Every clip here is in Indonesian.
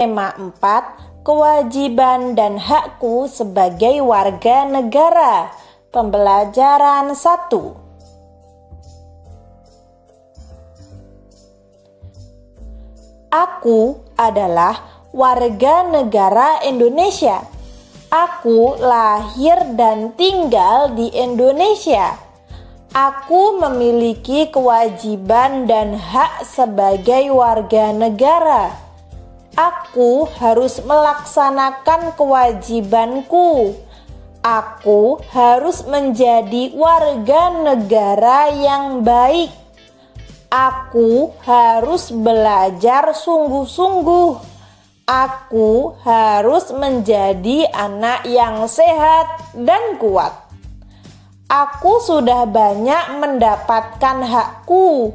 Tema 4, kewajiban dan hakku sebagai warga negara. Pembelajaran 1. Aku adalah warga negara Indonesia. Aku lahir dan tinggal di Indonesia. Aku memiliki kewajiban dan hak sebagai warga negara. Aku harus melaksanakan kewajibanku. Aku harus menjadi warga negara yang baik. Aku harus belajar sungguh-sungguh. Aku harus menjadi anak yang sehat dan kuat. Aku sudah banyak mendapatkan hakku.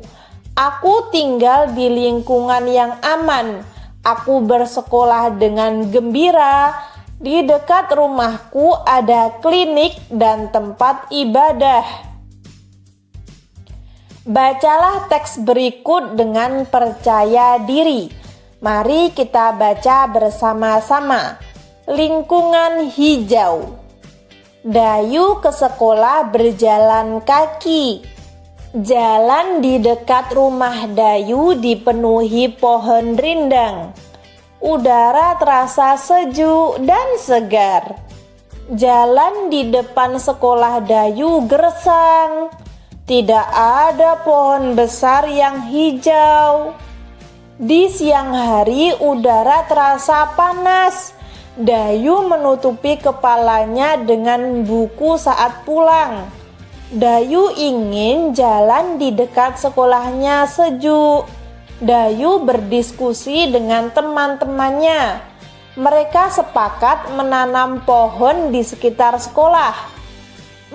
Aku tinggal di lingkungan yang aman. Aku bersekolah dengan gembira. Di dekat rumahku ada klinik dan tempat ibadah. Bacalah teks berikut dengan percaya diri. Mari kita baca bersama-sama. Lingkungan hijau. Dayu ke sekolah berjalan kaki. Jalan di dekat rumah Dayu dipenuhi pohon rindang. Udara terasa sejuk dan segar. Jalan di depan sekolah Dayu gersang. Tidak ada pohon besar yang hijau. Di siang hari udara terasa panas. Dayu menutupi kepalanya dengan buku saat pulang. Dayu ingin jalan di dekat sekolahnya sejuk. Dayu berdiskusi dengan teman-temannya. Mereka sepakat menanam pohon di sekitar sekolah.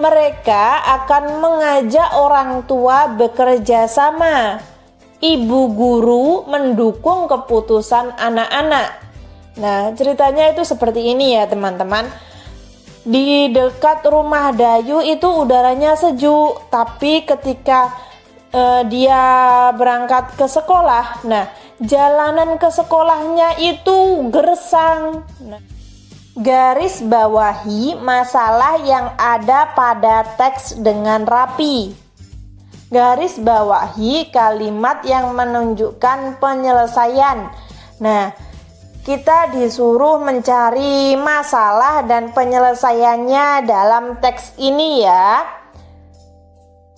Mereka akan mengajak orang tua bekerja sama. Ibu guru mendukung keputusan anak-anak. Nah, ceritanya itu seperti ini ya teman-teman. Di dekat rumah Dayu itu udaranya sejuk, tapi ketika dia berangkat ke sekolah, nah jalanan ke sekolahnya itu gersang. Garis bawahi masalah yang ada pada teks dengan rapi. Garis bawahi kalimat yang menunjukkan penyelesaian. Nah, kita disuruh mencari masalah dan penyelesaiannya dalam teks ini ya.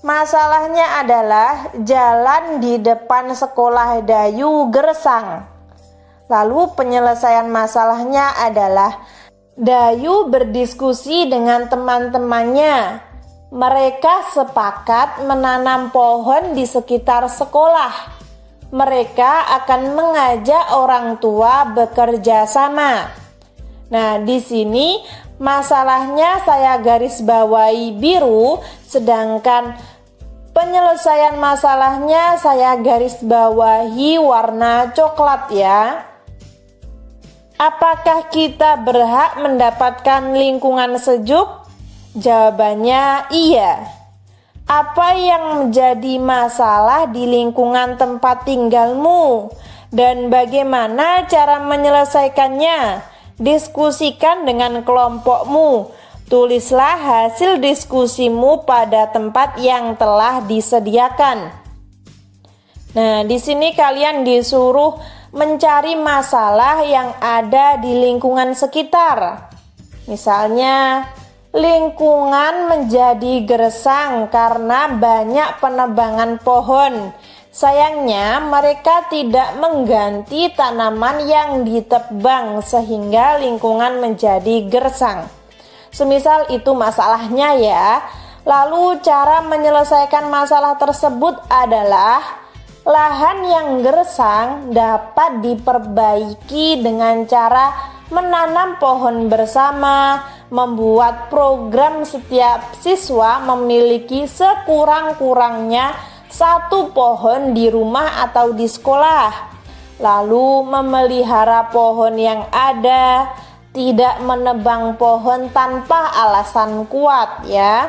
Masalahnya adalah jalan di depan sekolah Dayu gersang. Lalu penyelesaian masalahnya adalah Dayu berdiskusi dengan teman-temannya. Mereka sepakat menanam pohon di sekitar sekolah. Mereka akan mengajak orang tua bekerja sama. Nah, di sini masalahnya saya garis bawahi biru, sedangkan penyelesaian masalahnya saya garis bawahi warna coklat ya. Apakah kita berhak mendapatkan lingkungan sejuk? Jawabannya iya. Apa yang menjadi masalah di lingkungan tempat tinggalmu dan bagaimana cara menyelesaikannya? Diskusikan dengan kelompokmu. Tulislah hasil diskusimu pada tempat yang telah disediakan. Nah, di sini kalian disuruh mencari masalah yang ada di lingkungan sekitar. Misalnya, lingkungan menjadi gersang karena banyak penebangan pohon. Sayangnya mereka tidak mengganti tanaman yang ditebang sehingga lingkungan menjadi gersang. Semisal itu masalahnya ya. Lalu cara menyelesaikan masalah tersebut adalah lahan yang gersang dapat diperbaiki dengan cara menanam pohon bersama, membuat program setiap siswa memiliki sekurang-kurangnya satu pohon di rumah atau di sekolah. Lalu memelihara pohon yang ada, tidak menebang pohon tanpa alasan kuat ya.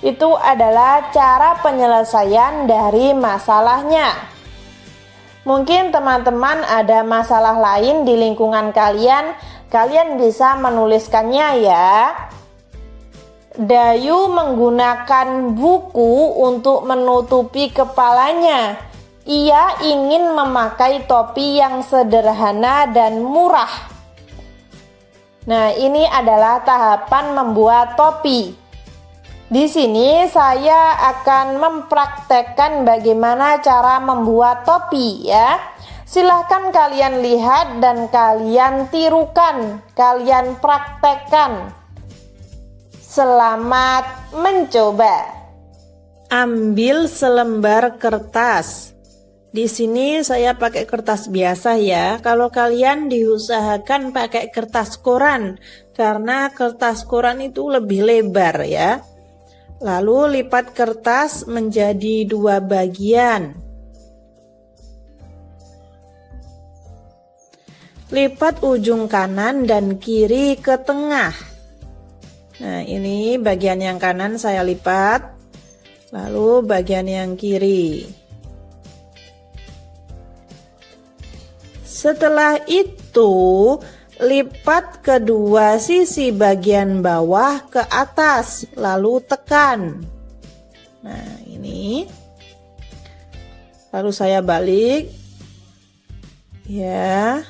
Itu adalah cara penyelesaian dari masalahnya. Mungkin teman-teman ada masalah lain di lingkungan kalian, kalian bisa menuliskannya ya. Dayu menggunakan buku untuk menutupi kepalanya. Ia ingin memakai topi yang sederhana dan murah. Nah, ini adalah tahapan membuat topi. Di sini saya akan mempraktekkan bagaimana cara membuat topi ya. Silahkan kalian lihat dan kalian tirukan, kalian praktekkan. Selamat mencoba. Ambil selembar kertas. Di sini saya pakai kertas biasa ya. Kalau kalian diusahakan pakai kertas koran karena kertas koran itu lebih lebar ya. Lalu lipat kertas menjadi 2 bagian. Lipat ujung kanan dan kiri ke tengah. Nah, ini bagian yang kanan saya lipat. Lalu bagian yang kiri. Setelah itu, lipat kedua sisi bagian bawah ke atas, lalu tekan. Nah, ini. Lalu saya balik. Ya.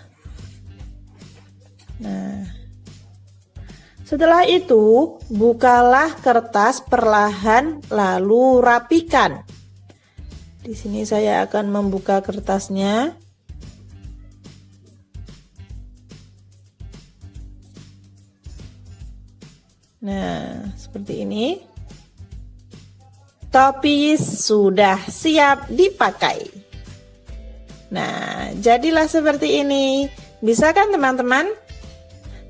Nah. Setelah itu, bukalah kertas perlahan lalu rapikan. Di sini saya akan membuka kertasnya. Nah, seperti ini. Topi sudah siap dipakai. Nah, jadilah seperti ini. Bisa kan teman-teman?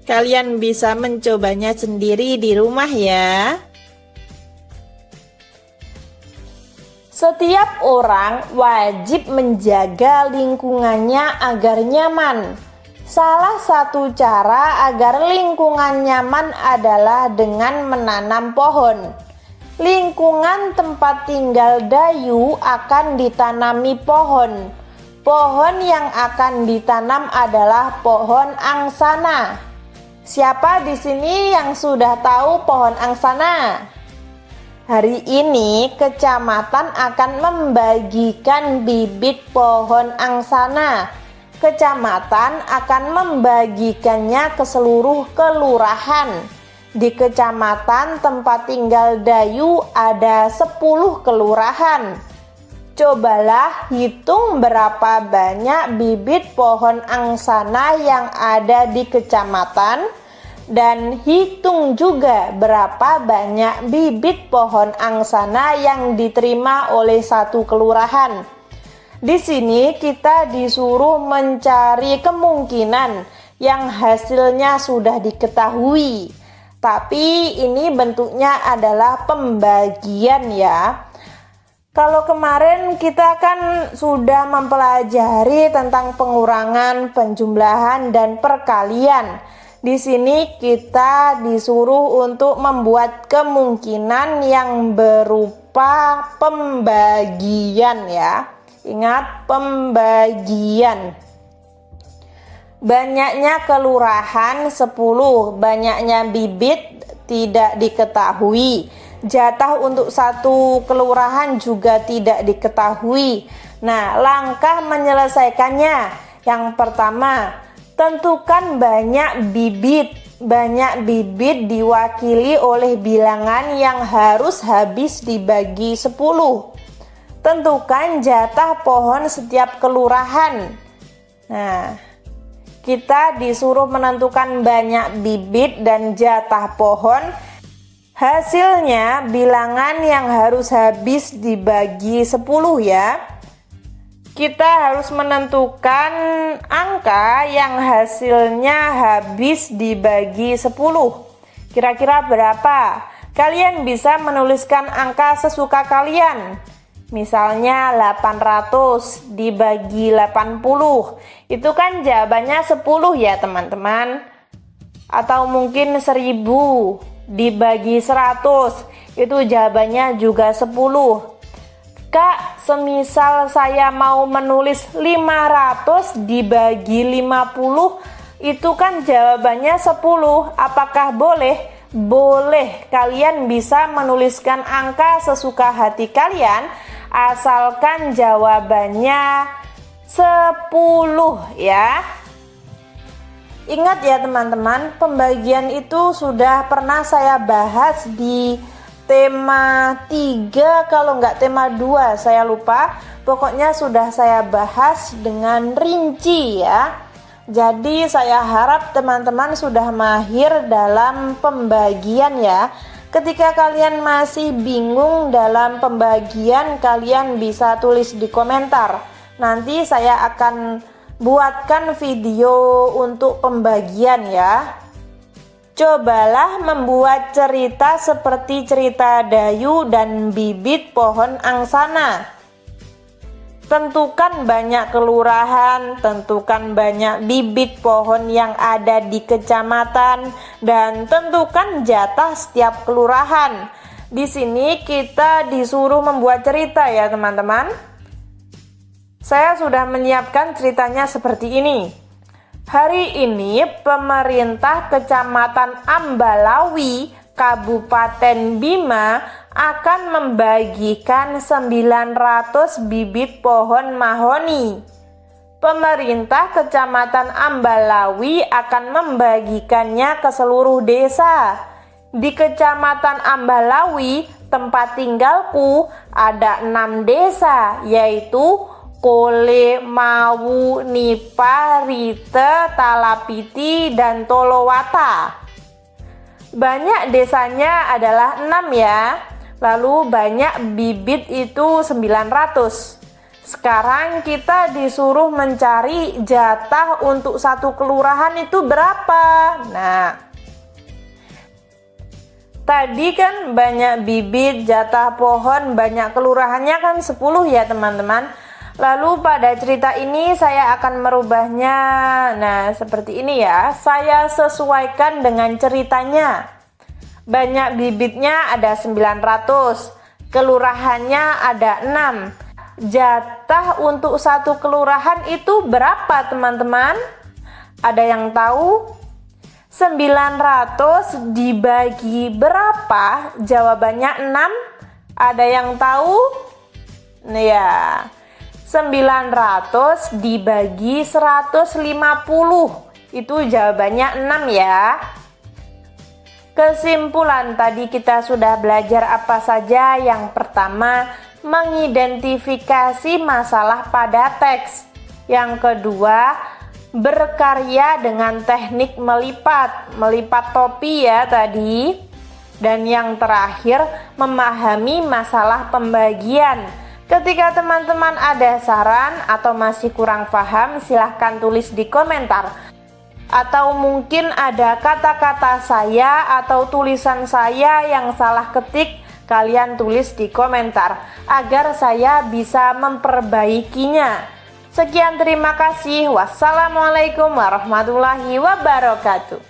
Kalian bisa mencobanya sendiri di rumah ya. Setiap orang wajib menjaga lingkungannya agar nyaman. Salah satu cara agar lingkungan nyaman adalah dengan menanam pohon. Lingkungan tempat tinggal Dayu akan ditanami pohon. Pohon yang akan ditanam adalah pohon angsana. Siapa di sini yang sudah tahu pohon angsana? Hari ini kecamatan akan membagikan bibit pohon angsana. Kecamatan akan membagikannya ke seluruh kelurahan. Di kecamatan tempat tinggal Dayu ada 10 kelurahan. Cobalah hitung berapa banyak bibit pohon angsana yang ada di kecamatan dan hitung juga berapa banyak bibit pohon angsana yang diterima oleh satu kelurahan. Di sini kita disuruh mencari kemungkinan yang hasilnya sudah diketahui. Tapi ini bentuknya adalah pembagian ya. Kalau kemarin kita kan sudah mempelajari tentang pengurangan, penjumlahan, dan perkalian. Di sini kita disuruh untuk membuat kemungkinan yang berupa pembagian ya. Ingat, pembagian. Banyaknya kelurahan 10, banyaknya bibit tidak diketahui. Jatah untuk satu kelurahan juga tidak diketahui. Nah, langkah menyelesaikannya. Yang pertama, tentukan banyak bibit. Banyak bibit diwakili oleh bilangan yang harus habis dibagi 10. Tentukan jatah pohon setiap kelurahan. Nah, kita disuruh menentukan banyak bibit dan jatah pohon. Hasilnya bilangan yang harus habis dibagi 10 ya. Kita harus menentukan angka yang hasilnya habis dibagi 10. Kira-kira berapa? Kalian bisa menuliskan angka sesuka kalian. Misalnya 800 dibagi 80. Itu kan jawabannya 10 ya teman-teman. Atau mungkin 1000 dibagi 100. Itu jawabannya juga 10. Kak, semisal saya mau menulis 500 dibagi 50, itu kan jawabannya 10. Apakah boleh? Boleh. Kalian bisa menuliskan angka sesuka hati kalian, asalkan jawabannya 10 ya. Ingat ya teman-teman, pembagian itu sudah pernah saya bahas di tema 3, kalau nggak tema 2, saya lupa. Pokoknya sudah saya bahas dengan rinci ya. Jadi saya harap teman-teman sudah mahir dalam pembagian ya. Ketika kalian masih bingung dalam pembagian, kalian bisa tulis di komentar. Nanti saya akan buatkan video untuk pembagian ya. Cobalah membuat cerita seperti cerita Dayu dan bibit pohon angsana. Tentukan banyak kelurahan, tentukan banyak bibit pohon yang ada di kecamatan, dan tentukan jatah setiap kelurahan. Di sini kita disuruh membuat cerita ya teman-teman. Saya sudah menyiapkan ceritanya seperti ini. Hari ini pemerintah Kecamatan Ambalawi, Kabupaten Bima akan membagikan 900 bibit pohon mahoni. Pemerintah Kecamatan Ambalawi akan membagikannya ke seluruh desa. Di Kecamatan Ambalawi, tempat tinggalku, ada 6 desa, yaitu Kole, Mawu, Nipa, Rite, Talapiti, dan Tolowata. Banyak desanya adalah 6 ya. Lalu banyak bibit itu 900. Sekarang kita disuruh mencari jatah untuk satu kelurahan itu berapa. Nah, tadi kan banyak bibit, jatah pohon, banyak kelurahannya kan 10 ya teman-teman. Lalu pada cerita ini saya akan merubahnya. Nah, seperti ini ya. Saya sesuaikan dengan ceritanya. Banyak bibitnya ada 900. Kelurahannya ada 6. Jatah untuk satu kelurahan itu berapa, teman-teman? Ada yang tahu? 900 dibagi berapa? Jawabannya 6. Ada yang tahu? Nah, ya. 900 dibagi 150, itu jawabannya 6 ya. Kesimpulan tadi kita sudah belajar apa saja. Yang pertama, mengidentifikasi masalah pada teks. Yang kedua, berkarya dengan teknik melipat topi ya tadi. Dan yang terakhir, memahami masalah pembagian. Ketika teman-teman ada saran atau masih kurang paham, silahkan tulis di komentar. Atau mungkin ada kata-kata saya atau tulisan saya yang salah ketik, kalian tulis di komentar agar saya bisa memperbaikinya. Sekian, terima kasih. Wassalamualaikum warahmatullahi wabarakatuh.